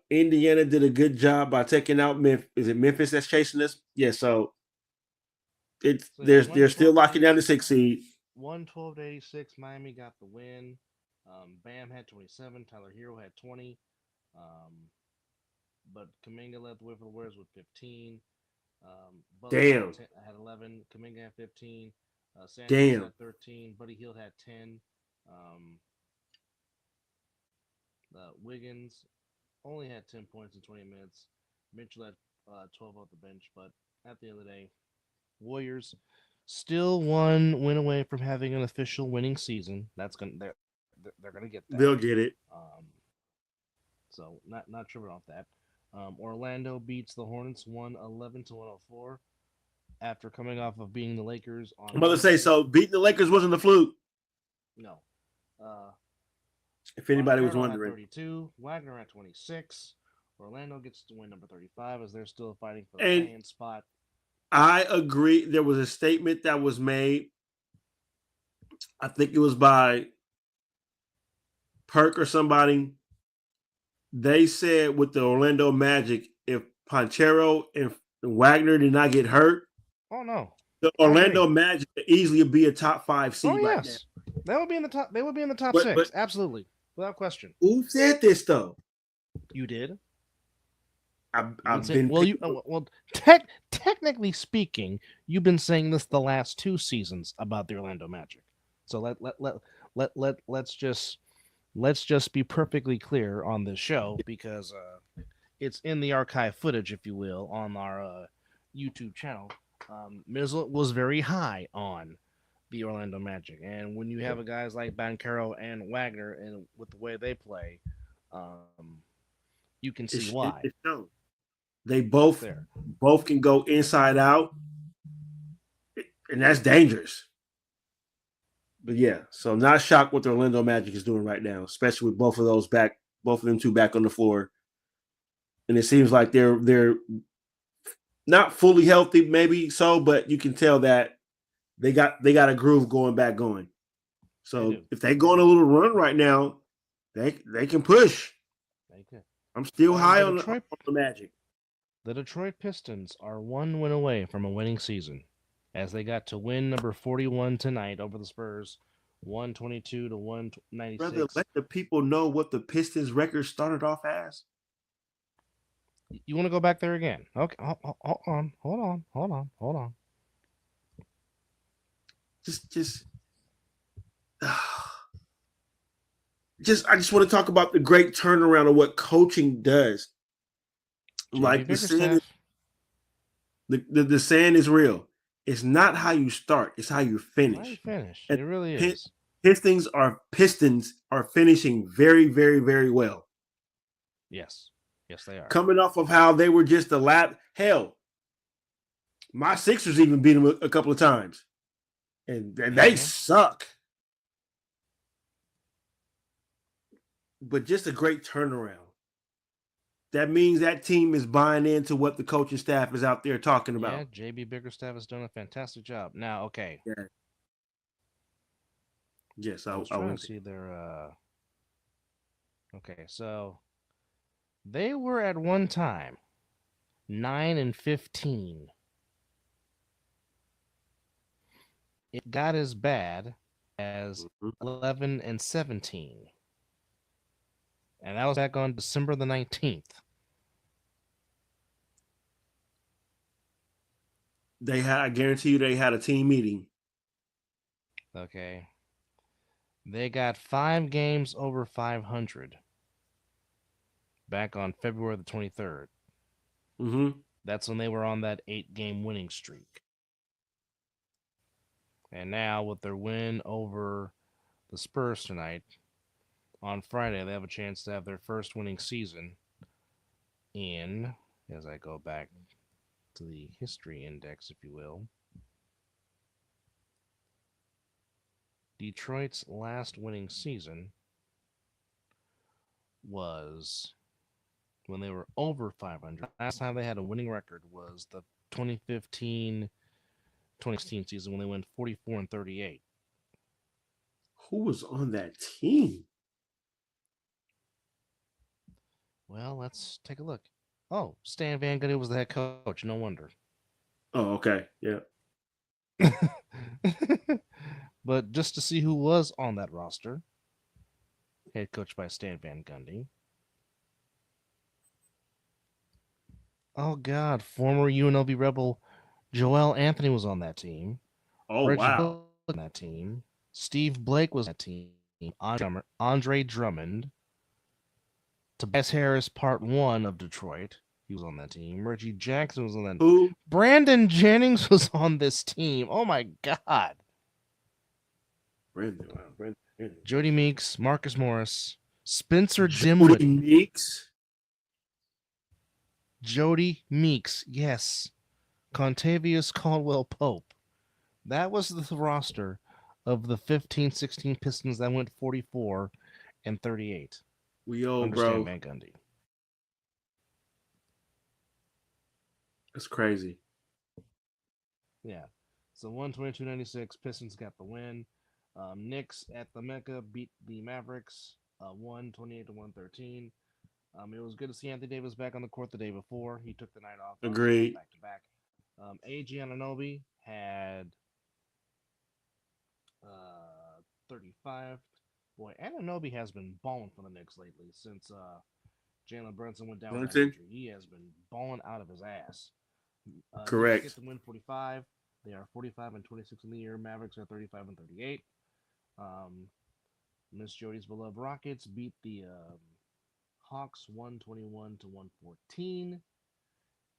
did a good job by taking out Memphis. Is it Memphis that's chasing us? Yeah, so they're still locking down the 6th seed. 112 to 86. Miami got the win. Bam had 27. Tyler Hero had 20. But Kuminga led the way for the Warriors with 15. Butler Damn. had 11. Kuminga had 15. Sanchez Damn. had 13. Buddy Hield had 10. Wiggins only had 10 points in 20 minutes. Mitchell had 12 off the bench. But at the end of the day, Warriors still 1 win away from having an official winning season. They're gonna get that. They'll get it. So not sure about that. Orlando beats the Hornets 111 to 104 after coming off of beating the Lakers on. I'm about to say, so beating the Lakers wasn't a fluke. No. If anybody was Montero wondering. At 32, Wagner at 26. Orlando gets to win number 35 as they're still fighting for the play-in spot. I agree. There was a statement that was made. I think it was by Perk or somebody. They said with the Orlando Magic, if Ponchero and Wagner did not get hurt, oh no, the Orlando Magic could easily be a top 5 seed. Oh yes, they would be in the top. They would be in the top 6, absolutely, without question. Who said this though? You did. I've been technically speaking, you've been saying this the last 2 seasons about the Orlando Magic. So let's just be perfectly clear on this show because it's in the archive footage, if you will, on our YouTube channel. Mizzle was very high on the Orlando Magic, and when you have guys like Banchero and Wagner, and with the way they play, you can see why. They both can go inside out, and that's dangerous. But yeah, so I'm not shocked what the Orlando Magic is doing right now, especially with both of them two back on the floor. And it seems like they're not fully healthy, maybe so, but you can tell that they got a groove going. So if they go on a little run right now, they can push. I'm still high on the Magic. The Detroit Pistons are 1 win away from a winning season, as they got to win number 41 tonight over the Spurs, 122 to 196. Brother, let the people know what the Pistons record started off as. You want to go back there again? Okay, hold on. Just I just want to talk about the great turnaround of what coaching does. JB Like Bickerstaff. the saying is real. It's not how you start; it's how you How you finish. finish? And It really is. Pistons are finishing very, very, very well. Yes. Yes, they are. Coming off of how they were just the lap. Hell, my Sixers even beat them a couple of times, and they suck. But just a great turnaround. That means that team is buying into what the coaching staff is out there talking Yeah, about. JB Bickerstaff has done a fantastic job. Now, okay. Yeah. Yes, I was I trying went to see their okay, so they were at one time 9-15. It got as bad as there. 11-17. And that was back on December the 19th. They had, I guarantee you, they had a team meeting. Okay. They got 5 games over 500 back on February the 23rd. Mm-hmm. That's when they were on that 8-game winning streak. And now, with their win over the Spurs tonight, on Friday, they have a chance to have their first winning season in, as I go back to the history index, if you will, Detroit's last winning season was when they were over 500. Last time they had a winning record was the 2015-2016 season when they went 44-38. Who was on that team? Well, let's take a look. Oh, Stan Van Gundy was the head coach. No wonder. Oh, okay. Yeah. But just to see who was on that roster, head coached by Stan Van Gundy. Oh God, former UNLV Rebel Joel Anthony was on that team. Oh, Reggie wow. Bullock was on that team. Steve Blake was on that team. Andre Drummond. Tobias Harris, part 1 of Detroit. He was on that team. Reggie Jackson was on that. Who? Brandon Jennings was on this team. Oh my God. Brandon. Jody Meeks, Marcus Morris, Spencer Jody Dinwiddie. Meeks. Jody Meeks, yes. Contavious Caldwell Pope. That was the roster of the 15-16 Pistons that went 44-38. We old, Understand bro. Van Gundy. That's crazy. Yeah. So 122-96, Pistons got the win. Knicks at the Mecca beat the Mavericks 128-113. It was good to see Anthony Davis back on the court the day before. He took the night off. Agreed. Back to back. AG Anunoby had 35. Boy, Anunoby has been balling for the Knicks lately since Jalen Brunson went down with that injury. He has been balling out of his ass. Correct. Knicks get the win 45. They are 45-26 in the year. Mavericks are 35-38. Miss Jody's beloved Rockets beat the Hawks 121-114.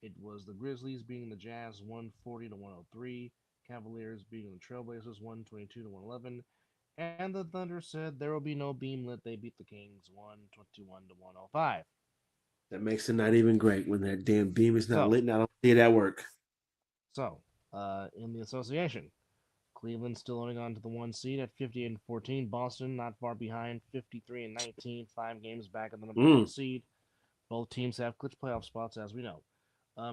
It was the Grizzlies beating the Jazz 140-103. Cavaliers beating the Trailblazers 122-111. And the Thunder said there will be no beamlet. They beat the Kings 121-105. That makes it not even great when that damn beam is not lit and I don't see that work. So, in the association, Cleveland still holding on to the 1 seed at 58-14. Boston not far behind, 53-19, 5 games back of the number 1 seed. Both teams have clinch playoff spots, as we know.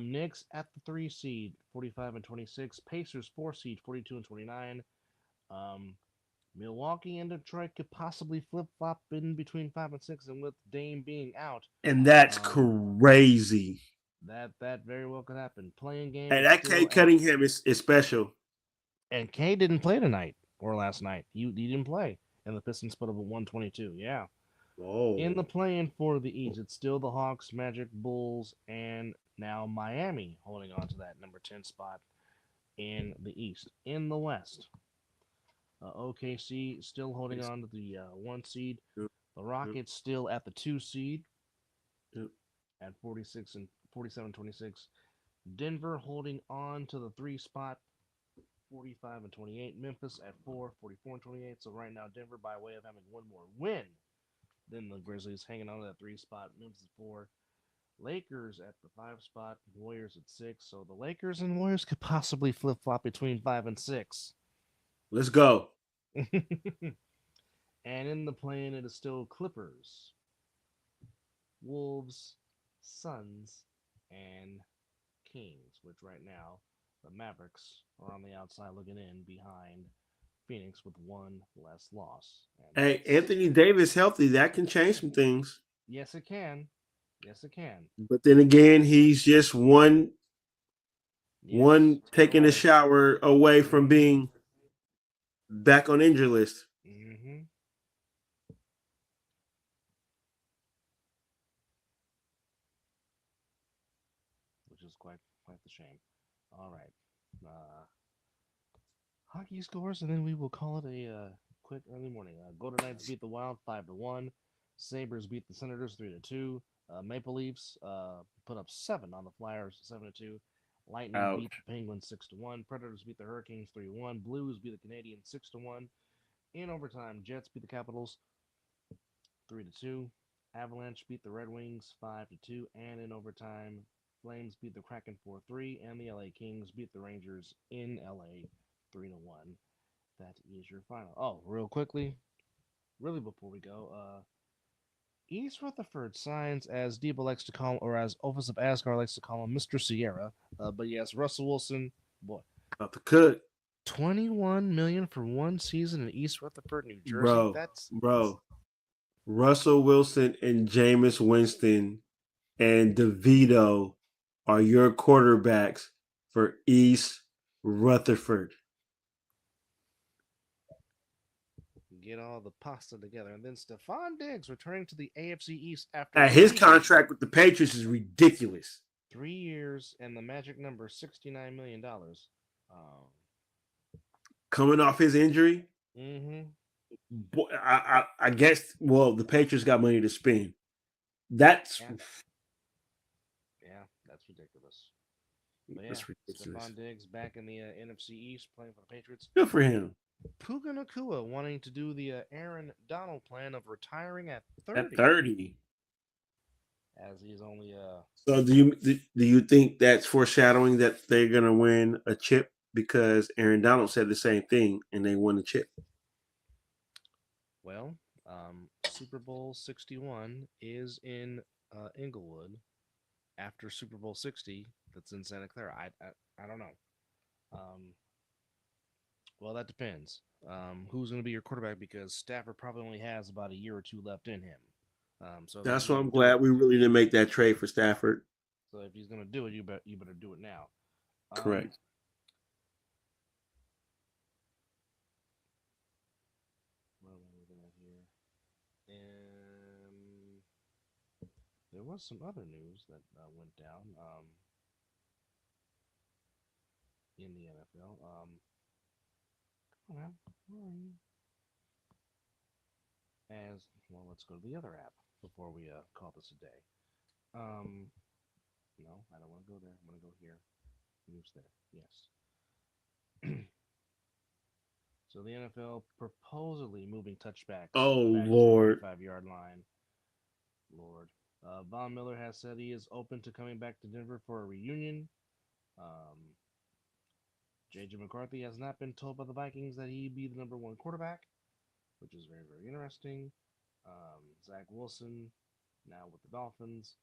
Knicks at the 3 seed, 45-26. Pacers 4 seed, 42-29. Milwaukee and Detroit could possibly flip flop in between 5 and 6, and with Dame being out, and that's crazy. That very well could happen. Playing game. And that Cade Cunningham is special. And Cade didn't play tonight or last night. He didn't play, and the Pistons put up a 122. Yeah. Whoa. In the play-in for the East, it's still the Hawks, Magic, Bulls, and now Miami holding on to that number 10 spot in the East. In the West, OKC still holding on to the 1 seed. The Rockets still at the 2 seed Yep. at 46 and 47-26. Denver holding on to the 3 spot, 45 and 28. Memphis at 4, 44 and 28. So right now, Denver, by way of having one more win than the Grizzlies, hanging on to that 3 spot. Memphis at 4. Lakers at the 5 spot. Warriors at 6. So the Lakers and Warriors could possibly flip flop between 5 and 6. Let's go. And in the play-in, it is still Clippers, Wolves, Suns, and Kings, which right now the Mavericks are on the outside looking in behind Phoenix with one less loss. And Hey, Anthony Davis healthy. That can change some things. yes, it can. Yes, it can. But then again, he's just one taking a shower away from being back on injury list. Mm-hmm. Which is quite the shame. All right. Hockey scores, and then we will call it a quick early morning. Golden Knights beat the Wild 5-1. Sabres beat the Senators 3-2. Maple Leafs put up 7 on the Flyers 7-2. Lightning beat the Penguins 6-1. Predators beat the Hurricanes 3-1. Blues beat the Canadiens 6-1. In overtime, Jets beat the Capitals 3-2. Avalanche beat the Red Wings 5-2. And in overtime, Flames beat the Kraken 4-3. And the LA Kings beat the Rangers in LA 3-1. That is your final. Oh, real quickly, really before we go, East Rutherford signs, as Debo likes to call him, or as Office of Asgard likes to call him, Mr. Sierra. But yes, Russell Wilson, boy, About to cook. $21 million for one season in East Rutherford, New Jersey. Bro. Russell Wilson and Jameis Winston and DeVito are your quarterbacks for East Rutherford. Get all the pasta together. And then Stephon Diggs returning to the AFC East after his contract with the Patriots is ridiculous. 3 years and the magic number $69 million. Coming off his injury, I guess. Well, the Patriots got money to spend. That's that's ridiculous. But that's ridiculous. Stephon Diggs back in the NFC East playing for the Patriots. Good for him. Puka Nacua wanting to do the Aaron Donald plan of retiring at 30. At 30. As he's only So do you think that's foreshadowing that they're gonna win a chip? Because Aaron Donald said the same thing and they won the chip. Well, Super Bowl 61 is in Inglewood after Super Bowl 60 that's in Santa Clara. I don't know. Well, that depends. Who's going to be your quarterback? Because Stafford probably only has about a year or two left in him. So that's why I'm glad we really didn't make that trade for Stafford. So if he's going to do it, you better do it now. Correct. What am I looking at here? And there was some other news that went down in the NFL. Come on, where are you? As well, let's go to the other app before we call this a day. No, I don't want to go there. I'm going to go here. News there. Yes. So the NFL proposally moving touchbacks. Oh, Lord. 5-yard line. Lord. Von Miller has said he is open to coming back to Denver for a reunion. J.J. McCarthy has not been told by the Vikings that he'd be the number one quarterback, which is very, very interesting. Zach Wilson now with the Dolphins.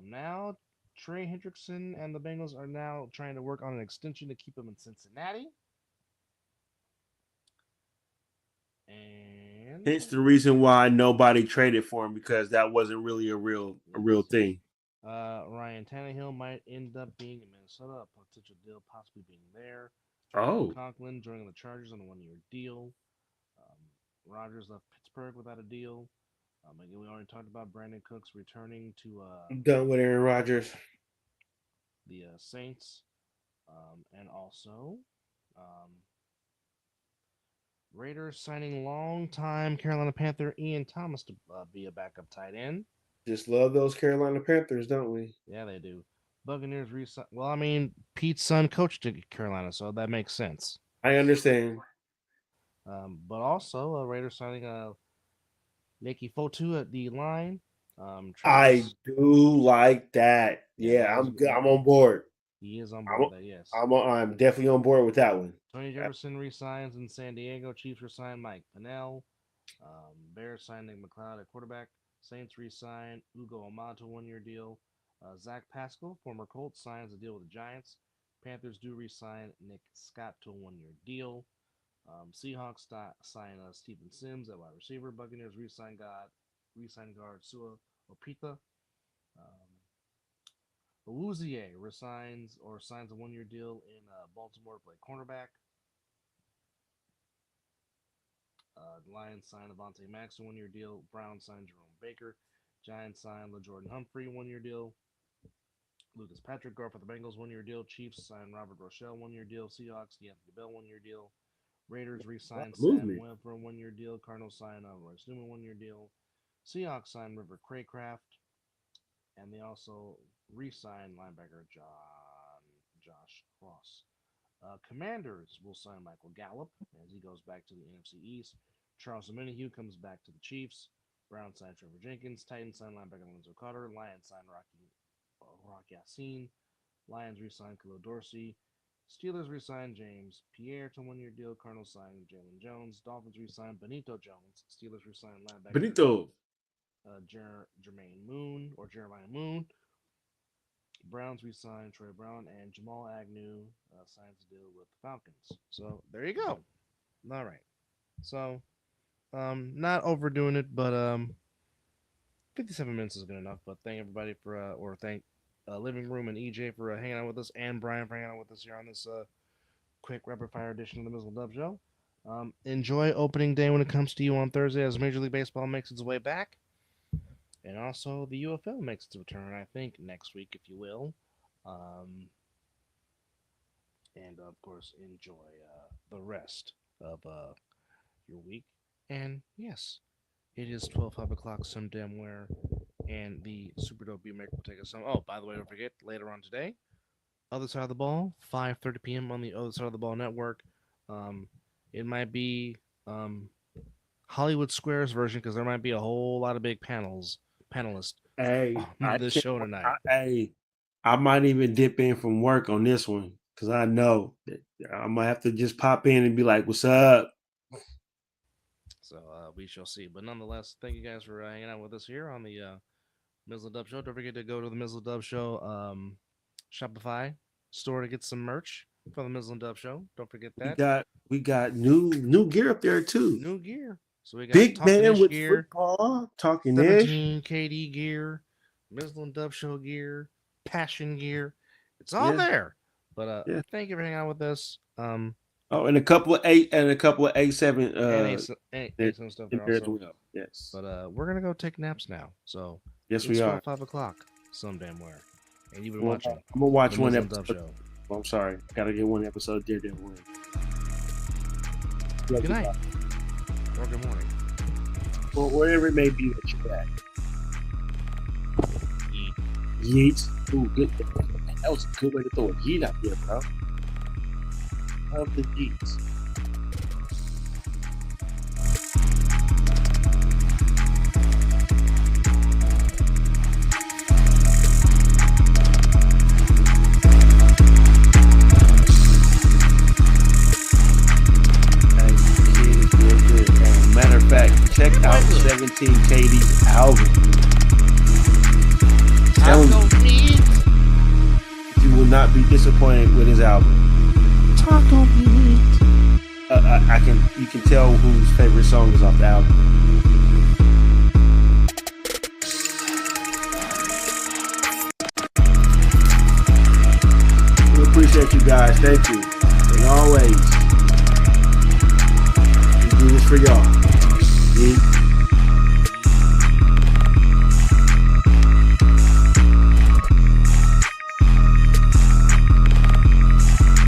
Now Trey Hendrickson and the Bengals are now trying to work on an extension to keep him in Cincinnati. And hence the reason why nobody traded for him, because that wasn't really a real thing. Ryan Tannehill might end up being in Minnesota, a potential deal possibly being there. Conklin joining the Chargers on a 1-year deal. Rodgers left Pittsburgh without a deal. Again, we already talked about Brandon Cooks returning to I'm done with Aaron Rodgers. The Saints. And also Raiders signing longtime Carolina Panther Ian Thomas to be a backup tight end. Just love those Carolina Panthers, don't we? Yeah, they do. Buccaneers resign. Well, I mean, Pete's son coached at Carolina, so that makes sense. I understand. But also, Raiders signing Leki Fotu at the line. I do like that. Yeah, I'm on board. He is on board with that, yes. I'm definitely on board with that one. Tony Jefferson resigns in San Diego. Chiefs resign Mike Pennell. Bears sign Nick McLeod at quarterback. Saints resign Ugo Amato 1-year deal. Zach Pascal, former Colts, signs a deal with the Giants. Panthers do resign Nick Scott to a 1-year deal. Seahawks sign Stephen Sims at wide receiver. Buccaneers resign guard Sua Opita. Awuzie signs a 1-year deal in Baltimore to play cornerback. The Lions sign Avonte Max a 1-year deal. Browns sign Jerome Baker. Giants sign LaJordan Humphrey 1-year deal. Lucas Patrick guard for the Bengals 1-year deal. Chiefs sign Robert Rochelle 1-year deal. Seahawks D'Anthony Bell 1-year deal. Raiders re-sign Sam Webb for a 1-year deal. Cardinals sign Royce Newman 1-year deal. Seahawks sign River Craycraft, and they also re-sign linebacker Josh Cross. Commanders will sign Michael Gallup as he goes back to the NFC East. Charles Omenihu comes back to the Chiefs. Browns sign Trevor Jenkins. Titans sign linebacker Lorenzo Carter. Lions sign Rock Yassin. Lions re-sign Khalil Dorsey. Steelers re-sign James Pierre to 1-year deal. Cardinals sign Jalen Jones. Dolphins re-sign Benito Jones. Steelers re-sign linebacker Jeremiah Moon. Browns re-sign Troy Brown, and Jamal Agnew signs a deal with the Falcons. So there you go. All right. So not overdoing it, but 57 minutes is good enough. But thank everybody for thank Living Room and EJ for hanging out with us, and Brian for hanging out with us here on this quick rapid fire edition of the Mizzle Dub Show. Enjoy opening day when it comes to you on Thursday as Major League Baseball makes its way back. And also the UFL makes its return, I think, next week, if you will. And, of course, enjoy the rest of your week. And, yes, it is 5 o'clock some damn where, and the Super Dope Beat Maker will take us home. Oh, by the way, don't forget, later on today, Other Side of the Ball, 5:30 p.m. on the Other Side of the Ball Network. It might be Hollywood Squares version, because there might be a whole lot of big panelists on this show tonight. I might even dip in from work on this one, because I know that I'm going to have to just pop in and be like, what's up? So we shall see. But nonetheless, thank you guys for hanging out with us here on the Mizzle Dub Show. Don't forget to go to the Mizzle Dub Show Shopify store to get some merch for the Mizzle Dub Show. Don't forget that. We got new gear up there too. New gear. So we got Big Man with gear, football, Talking 17 Ish, KD gear, Mizzle and Dub Show gear, Passion gear. It's all there. But thank you for hanging out with us. And a couple of A7 A7 stuff there also. Well. Yes. But we're gonna go take naps now. So yes, we are. 5 o'clock some damn where. And you've been watching. I'm gonna watch one episode. Show. Well, I'm sorry, gotta get one episode of Daredevil. Good night. Or good morning. Or wherever it may be that you're at. Yeet. Ooh, good. That was a good way to throw a yeet out there, bro. Love the yeets. Matter of fact, check out 17 KD's album. You will not be disappointed with his album. Taco meat. You can tell whose favorite song is off the album. We appreciate you guys. Thank you. As always, we do this for y'all.